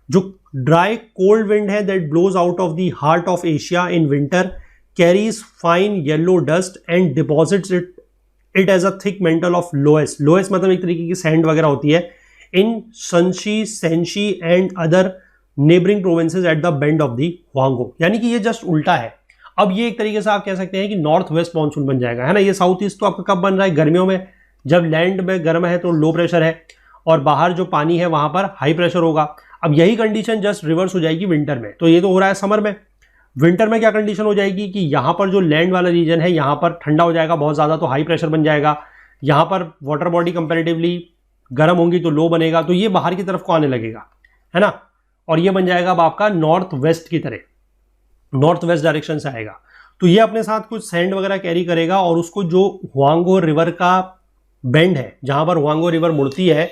जो ड्राई कोल्ड विंड है that blows out of the heart of Asia in winter carries fine yellow dust and deposits it as a thick mantle of loess. Loess मतलब एक तरीके की सैंड वगैरह होती है in Shansi, Shensi and other neighbouring provinces at the bend of the Hwang Ho. यानी कि ये जस्ट उल्टा है। अब ये एक तरीके से आप कह सकते हैं कि नॉर्थ वेस्ट मानसून बन जाएगा, है ना। ये साउथ ईस्ट तो आपका कब बन रहा है, गर्मियों में, जब लैंड में गर्म है तो लो प्रेशर है और बाहर जो पानी है वहां पर हाई प्रेशर होगा। अब यही कंडीशन जस्ट रिवर्स हो जाएगी विंटर में। तो ये तो हो रहा है समर में। विंटर में क्या कंडीशन हो जाएगी कि यहां पर जो लैंड वाला रीजन है यहां पर ठंडा हो जाएगा बहुत ज्यादा, तो हाई प्रेशर बन जाएगा। यहां पर वाटर बॉडी कंपैरेटिवली गर्म होंगी तो लो बनेगा, तो ये बाहर की तरफ को आने लगेगा, है ना। और ये बन जाएगा अब आपका नॉर्थ वेस्ट की तरह, नॉर्थ वेस्ट डायरेक्शन से आएगा। तो ये अपने साथ कुछ सैंड वगैरह कैरी करेगा और उसको जो हुआंगो रिवर का बेंड है, जहां पर हुआंगो रिवर मुड़ती है,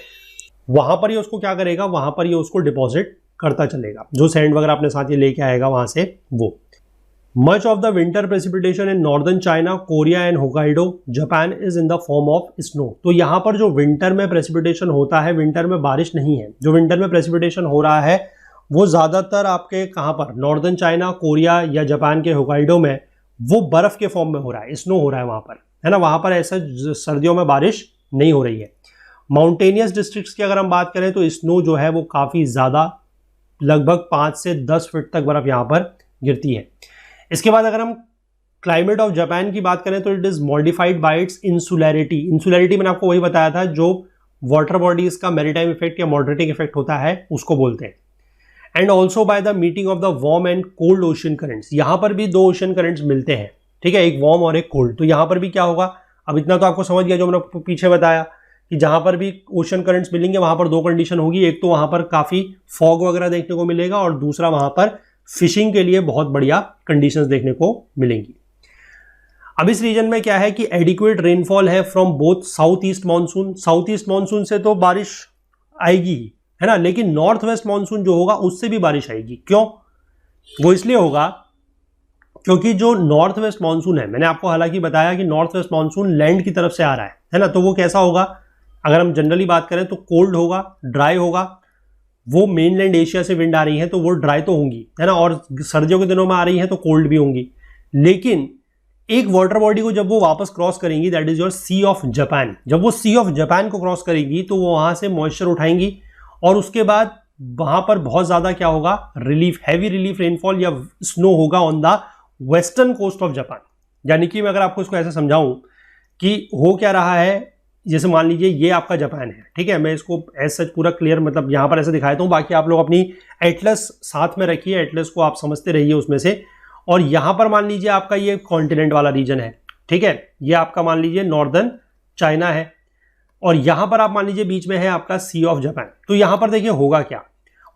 वहां पर ये उसको क्या करेगा, वहां पर ये उसको डिपॉजिट करता चलेगा, जो सैंड वगैरह अपने साथ ये लेके आएगा वहां से वो। Much of the winter precipitation in northern China, Korea and Hokkaido Japan is in the form of snow. तो यहां पर जो विंटर में प्रेसिपिटेशन होता है, विंटर में बारिश नहीं है, जो विंटर में प्रेसिपिटेशन हो रहा है वो ज्यादातर आपके कहां पर, नॉर्दर्न चाइना, कोरिया या जापान के होकाइडो में, वो बर्फ के फॉर्म में हो रहा है, स्नो हो रहा है वहां पर, है ना। वहां पर ऐसा सर्दियों में बारिश नहीं हो रही है। माउंटेनियस डिस्ट्रिक्ट्स की अगर हम बात करें तो स्नो जो है वो काफी ज्यादा, लगभग 5 से 10 फीट तक बर्फ यहां पर गिरती है। इसके बाद अगर हम क्लाइमेट ऑफ जापान की बात करें तो it is modified by its insularity. Insularity मैंने आपको वही बताया था, जो वाटर बॉडीज का मैरीटाइम इफेक्ट या मॉडरेटिंग इफेक्ट होता है उसको बोलते हैं। And also by the meeting of the warm and cold ocean currents. यहां पर भी 2 ओशन करंट्स मिलते हैं, ठीक है, एक वार्म और एक कोल्ड। तो यहां पर भी क्या होगा, अब इतना तो आपको समझ गया जो मैंने पीछे बताया कि जहां पर भी ओशन करंट्स मिलेंगे वहां पर 2 कंडीशन होगी, एक तो वहां पर काफी फॉग वगैरह देखने को मिलेगा और दूसरा वहां पर फिशिंग के लिए बहुत बढ़िया कंडीशंस देखने को मिलेंगी। अब इस रीजन में क्या है कि एडिक्वेट रेनफॉल है from both south east monsoon. South east monsoon से तो बारिश आएगी, है ना, लेकिन नॉर्थ वेस्ट मानसून जो होगा उससे भी बारिश आएगी। क्यों? वो इसलिए होगा क्योंकि जो नॉर्थ वेस्ट मानसून है, मैंने आपको हालांकि बताया कि नॉर्थ वेस्ट मानसून लैंड की तरफ से आ रहा है ना। तो वो कैसा होगा, अगर हम जनरली बात करें तो कोल्ड होगा, ड्राई होगा। वो मेनलैंड एशिया से विंड आ रही है तो वो ड्राई तो होंगी, है ना, और सर्दियों के दिनों में आ रही है तो कोल्ड भी होंगी। लेकिन एक वाटर बॉडी को जब वो वापस क्रॉस करेंगी, that is your sea of Japan, जब वो सी ऑफ जापान को क्रॉस करेंगी तो वो वहां से मॉइस्चर उठाएंगी और उसके बाद वहां पर बहुत ज्यादा क्या होगा, रिलीफ, हैवी रिलीफ रेनफॉल या स्नो होगा on the western coast of Japan. यानी कि मैं अगर आपको इसको ऐसे समझाऊं कि हो क्या रहा है, जैसे मान लीजिए ये आपका जापान है, ठीक है, मैं इसको एज सच पूरा क्लियर मतलब यहां पर ऐसे दिखाता हूं, बाकी आप लोग अपनी एटलस साथ में रखिए, एटलस को आप समझते रहिए उसमें से। और यहां पर मान लीजिए आपका ये कॉन्टिनेंट वाला रीजन है, ठीक है, ये आपका मान लीजिए नॉर्दर्न चाइना है और यहां पर आप मान लीजिए बीच में है आपका सी ऑफ जापान। तो यहां पर देखिए होगा क्या,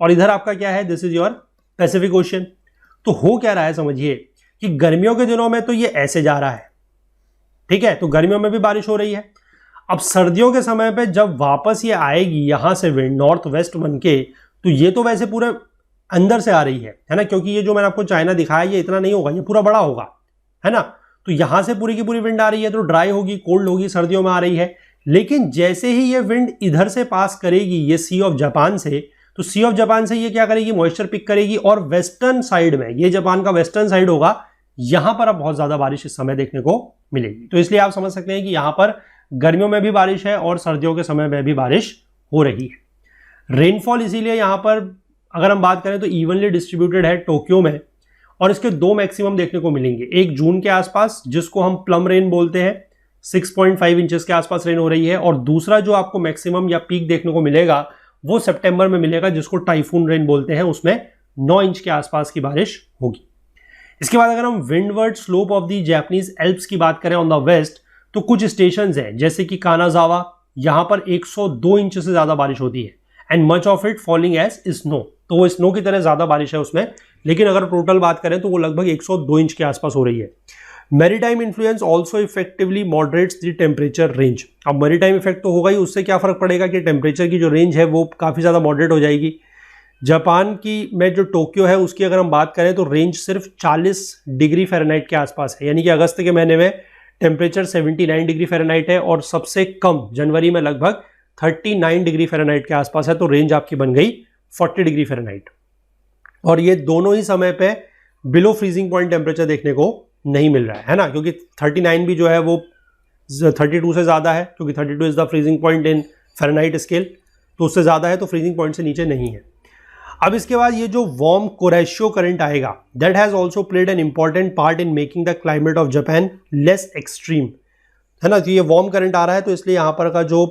और इधर आपका क्या है, this is your Pacific ocean. तो हो क्या रहा है, समझिए कि गर्मियों के दिनों में तो ये ऐसे जा रहा है, ठीक है, तो गर्मियों में भी बारिश हो रही है। अब सर्दियों के समय पे जब वापस ये आएगी यहां से विंड नॉर्थ वेस्ट बन के, तो ये तो वैसे पूरे अंदर से आ रही है ना, क्योंकि ये जो मैंने आपको चाइना दिखाया ये इतना नहीं होगा, ये पूरा बड़ा होगा, है ना। तो यहां से पूरी की पूरी विंड आ रही है तो ड्राई होगी, कोल्ड होगी, सर्दियों में आ रही है। लेकिन जैसे ही ये विंड इधर से पास करेगी ये सी ऑफ जापान से, तो सी ऑफ जापान से ये क्या करेगी, मॉइस्चर पिक करेगी और वेस्टर्न साइड में, ये जापान का वेस्टर्न साइड होगा, यहां पर अब बहुत ज्यादा बारिश इस समय देखने को मिलेगी। तो इसलिए आप समझ सकते हैं कि यहां पर गर्मियों में भी बारिश है और सर्दियों के समय में भी बारिश हो रही है। रेनफॉल इसीलिए यहां पर अगर हम बात करें तो इवनली डिस्ट्रीब्यूटेड है टोक्यो में, और इसके 2 मैक्सिमम देखने को मिलेंगे। एक जून के आसपास जिसको हम प्लम रेन बोलते हैं, 6.5 इंचेस के आसपास रेन हो रही है, और दूसरा जो आपको मैक्सिमम या पीक देखने को मिलेगा वो सितंबर में मिलेगा, जिसको टाइफून रेन बोलते हैं, उसमें 9 इंच के आसपास की बारिश होगी। इसके बाद अगर हम windward slope of the Japanese Alps की बात करें ऑन द वेस्ट, तो कुछ स्टेशंस हैं जैसे कि कानाजावा, यहां पर 102 इंच से ज्यादा बारिश होती है, and much of it falling edge snow. तो वो स्नो की तरह ज्यादा बारिश है उसमें, लेकिन अगर टोटल बात करें तो वो लगभग 102 इंच के आसपास हो रही है। Maritime influence also effectively moderates the temperature range. अब मैरीटाइम इफेक्ट तो होगा ही, उससे क्या फर्क पड़ेगा कि टेम्परेचर की जो रेंज है वो काफी ज्यादा मॉडरेट हो जाएगी। जापान की में जो टोक्यो है उसकी अगर हम बात करें तो रेंज सिर्फ 40 डिग्री फ़ारेनहाइट के आसपास है, यानी कि अगस्त के महीने में टेम्परेचर 79 डिग्री फ़ारेनहाइट है और सबसे कम जनवरी में लगभग 39 डिग्री फ़ारेनहाइट के आसपास है। तो रेंज आपकी बन गई 40 डिग्री फ़ारेनहाइट, और ये दोनों ही समय पे बिलो फ्रीजिंग पॉइंट टेम्परेचर देखने को नहीं मिल रहा है ना, क्योंकि 39 भी जो है वो 32 से ज़्यादा है, क्योंकि 32 is the freezing point in Fahrenheit scale, तो उससे ज़्यादा है, तो फ्रीजिंग पॉइंट से नीचे नहीं है। अब इसके बाद ये जो वार्म कुरेशियो करंट आएगा, that has also played an important part in making the climate of Japan less extreme, है ना। तो ये वार्म करंट आ रहा है तो इसलिए यहाँ पर का जो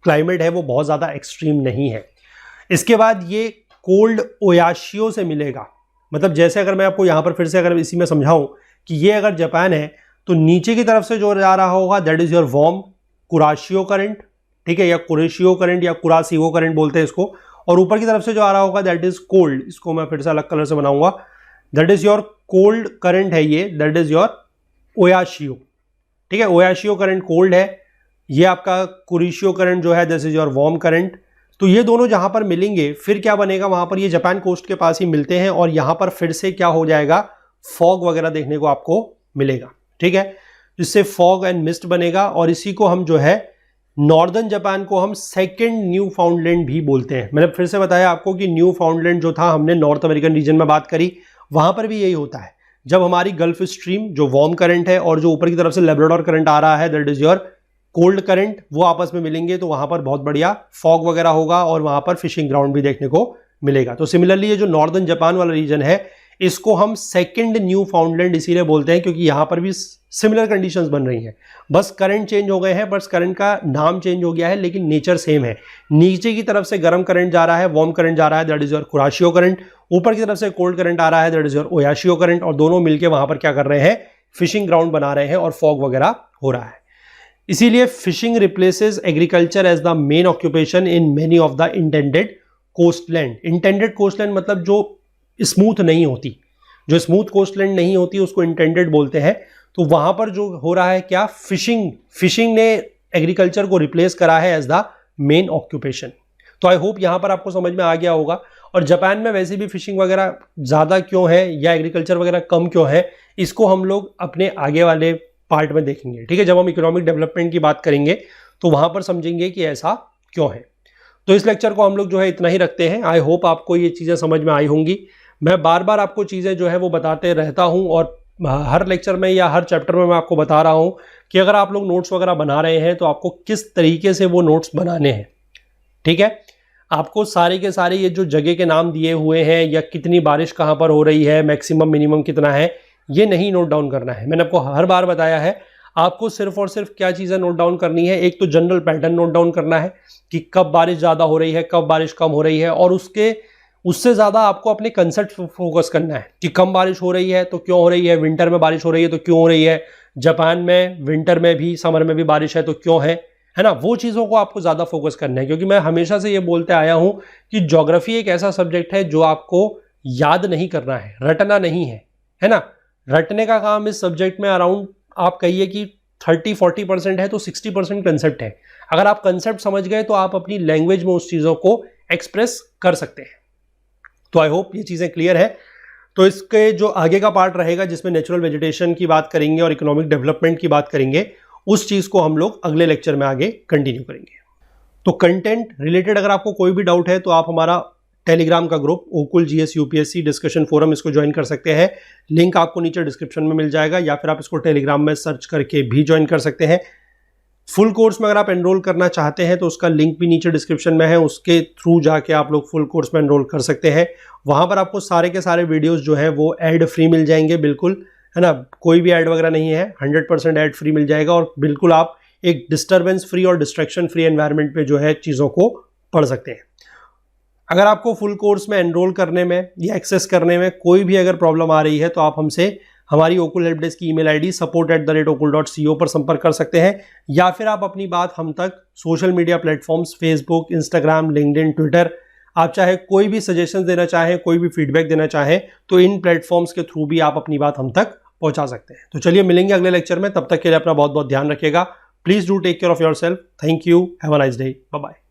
क्लाइमेट है वो बहुत ज़्यादा एक्सट्रीम नहीं है। इसके बाद ये कोल्ड ओयाशियो से मिलेगा, मतलब जैसे अगर मैं आपको यहाँ पर फिर से अगर इसी में समझाऊं कि ये अगर जापान है तो नीचे की तरफ से जो जा रहा होगा that is your warm Kuroshio current, ठीक है, या कुरेशियो करंट या कुरासियो करंट बोलते हैं इसको, और ऊपर की तरफ से जो आ रहा होगा दैट इज कोल्ड, इसको मैं फिर से अलग कलर से बनाऊंगा, that is your cold current है ये, दैट इज योर ओयाशियो, ठीक है। ओयाशियो करंट कोल्ड है, ये आपका कुरेशियो करंट जो है this is your warm current. तो ये दोनों जहां पर मिलेंगे फिर क्या बनेगा, वहां पर ये जापान कोस्ट के पास ही मिलते हैं और यहां पर फिर से क्या हो जाएगा, फॉग वगैरह देखने को आपको मिलेगा, ठीक है, जिससे फॉग एंड मिस्ट बनेगा। और इसी को हम जो है नॉर्दर्न जापान को हम सेकंड न्यू फाउंडलैंड भी बोलते हैं। मैंने फिर से बताया आपको कि न्यू फाउंडलैंड जो था हमने नॉर्थ अमेरिकन रीजन में बात करी, वहां पर भी यही होता है। जब हमारी गल्फ स्ट्रीम जो वार्म करंट है और जो ऊपर की तरफ से लेब्राडोर करंट आ रहा है that is your cold current, वो आपस में मिलेंगे तो वहां पर बहुत बढ़िया फॉग वगैरह होगा और वहां पर फिशिंग ग्राउंड भी देखने को मिलेगा। तो सिमिलरली ये जो नॉर्दर्न जापान वाला रीजन है इसको हम सेकंड न्यू फाउंडलैंड इसीलिए बोलते हैं क्योंकि यहां पर भी सिमिलर कंडीशंस बन रही हैं, बस करंट चेंज हो गए हैं, बस करंट का नाम चेंज हो गया है लेकिन नेचर सेम है। नीचे की तरफ से गर्म करंट जा रहा है, वार्म करंट जा रहा है, दैट इज योर कुराशियो करंट, ऊपर की तरफ से कोल्ड करंट आ रहा है, that is your Oyashio current, और दोनों मिलकर वहां पर क्या कर रहे हैं, फिशिंग ग्राउंड बना रहे हैं और फॉग वगैरह हो रहा है। इसीलिए fishing replaces agriculture as the main occupation in many of the indented coastland. Indented coastland मतलब जो स्मूथ नहीं होती, जो स्मूथ कोस्टलैंड नहीं होती उसको इंटेंडेड बोलते हैं। तो वहां पर जो हो रहा है क्या, फिशिंग ने एग्रीकल्चर को रिप्लेस करा है एज द मेन ऑक्यूपेशन। तो आई होप यहां पर आपको समझ में आ गया होगा। और जापान में वैसे भी फिशिंग वगैरह ज़्यादा क्यों है या एग्रीकल्चर वगैरह कम क्यों है, इसको हम लोग अपने आगे वाले पार्ट में देखेंगे, ठीक है। जब हम इकोनॉमिक डेवलपमेंट की बात करेंगे तो वहां पर समझेंगे कि ऐसा क्यों है। तो इस लेक्चर को हम लोग जो है इतना ही रखते हैं। आई होप आपको ये चीज़ें समझ में आई होंगी। मैं बार बार आपको चीज़ें जो है वो बताते रहता हूं और हर लेक्चर में या हर चैप्टर में मैं आपको बता रहा हूं कि अगर आप लोग नोट्स वगैरह बना रहे हैं तो आपको किस तरीके से वो नोट्स बनाने हैं, ठीक है। आपको सारे के सारे ये जो जगह के नाम दिए हुए हैं या कितनी बारिश कहाँ पर हो रही है, मैक्सिमम मिनिमम कितना है, ये नहीं नोट डाउन करना है। मैंने आपको हर बार बताया है आपको सिर्फ और सिर्फ क्या चीज़ें नोट डाउन करनी है, एक तो जनरल पैटर्न नोट डाउन करना है कि कब बारिश ज़्यादा हो रही है, कब बारिश कम हो रही है, और उससे ज़्यादा आपको अपने कंसेप्ट फोकस करना है कि कम बारिश हो रही है तो क्यों हो रही है, विंटर में बारिश हो रही है तो क्यों हो रही है, जापान में विंटर में भी समर में भी बारिश है तो क्यों है ना। वो चीज़ों को आपको ज़्यादा फोकस करना है क्योंकि मैं हमेशा से ये बोलते आया हूँ कि ज्योग्राफी एक ऐसा सब्जेक्ट है जो आपको याद नहीं करना है, रटना नहीं है ना। रटने का काम इस सब्जेक्ट में अराउंड आप कहिए कि 30-40% है तो 60% कंसेप्ट है। अगर आप कंसेप्ट समझ गए तो आप अपनी लैंग्वेज में उस चीज़ों को एक्सप्रेस कर सकते हैं। तो आई होप ये चीज़ें क्लियर है। तो इसके जो आगे का पार्ट रहेगा जिसमें नेचुरल वेजिटेशन की बात करेंगे और इकोनॉमिक डेवलपमेंट की बात करेंगे, उस चीज़ को हम लोग अगले लेक्चर में आगे कंटिन्यू करेंगे। तो कंटेंट रिलेटेड अगर आपको कोई भी डाउट है तो आप हमारा टेलीग्राम का group Okul GS UPSC discussion forum इसको ज्वाइन कर सकते हैं। लिंक आपको नीचे डिस्क्रिप्शन में मिल जाएगा या फिर आप इसको टेलीग्राम में सर्च करके भी ज्वाइन कर सकते हैं। फुल कोर्स में अगर आप एनरोल करना चाहते हैं तो उसका लिंक भी नीचे डिस्क्रिप्शन में है, उसके थ्रू जाके आप लोग फुल कोर्स में एनरोल कर सकते हैं। वहाँ पर आपको सारे के सारे वीडियोस जो है वो ऐड फ्री मिल जाएंगे, बिल्कुल, है ना, कोई भी ऐड वगैरह नहीं है, 100% ऐड फ्री मिल जाएगा और बिल्कुल आप एक डिस्टर्बेंस फ्री और डिस्ट्रैक्शन फ्री एनवायरनमेंट पे जो है चीज़ों को पढ़ सकते हैं। अगर आपको फुल कोर्स में एनरोल करने में या एक्सेस करने में कोई भी अगर प्रॉब्लम आ रही है तो आप हमसे हमारी ओकुल हेल्प डेस्क की ईमेल आईडी support@okul.co पर संपर्क कर सकते हैं या फिर आप अपनी बात हम तक social media platforms Facebook, Instagram, LinkedIn, Twitter, आप चाहे कोई भी सजेशन देना चाहें, कोई भी फीडबैक देना चाहें तो इन प्लेटफॉर्म्स के थ्रू भी आप अपनी बात हम तक पहुंचा सकते हैं। तो चलिए मिलेंगे अगले लेक्चर में, तब तक के लिए अपना बहुत बहुत ध्यान रखिएगा। Please do take care of your self. Thank you, have a nice day, bye bye.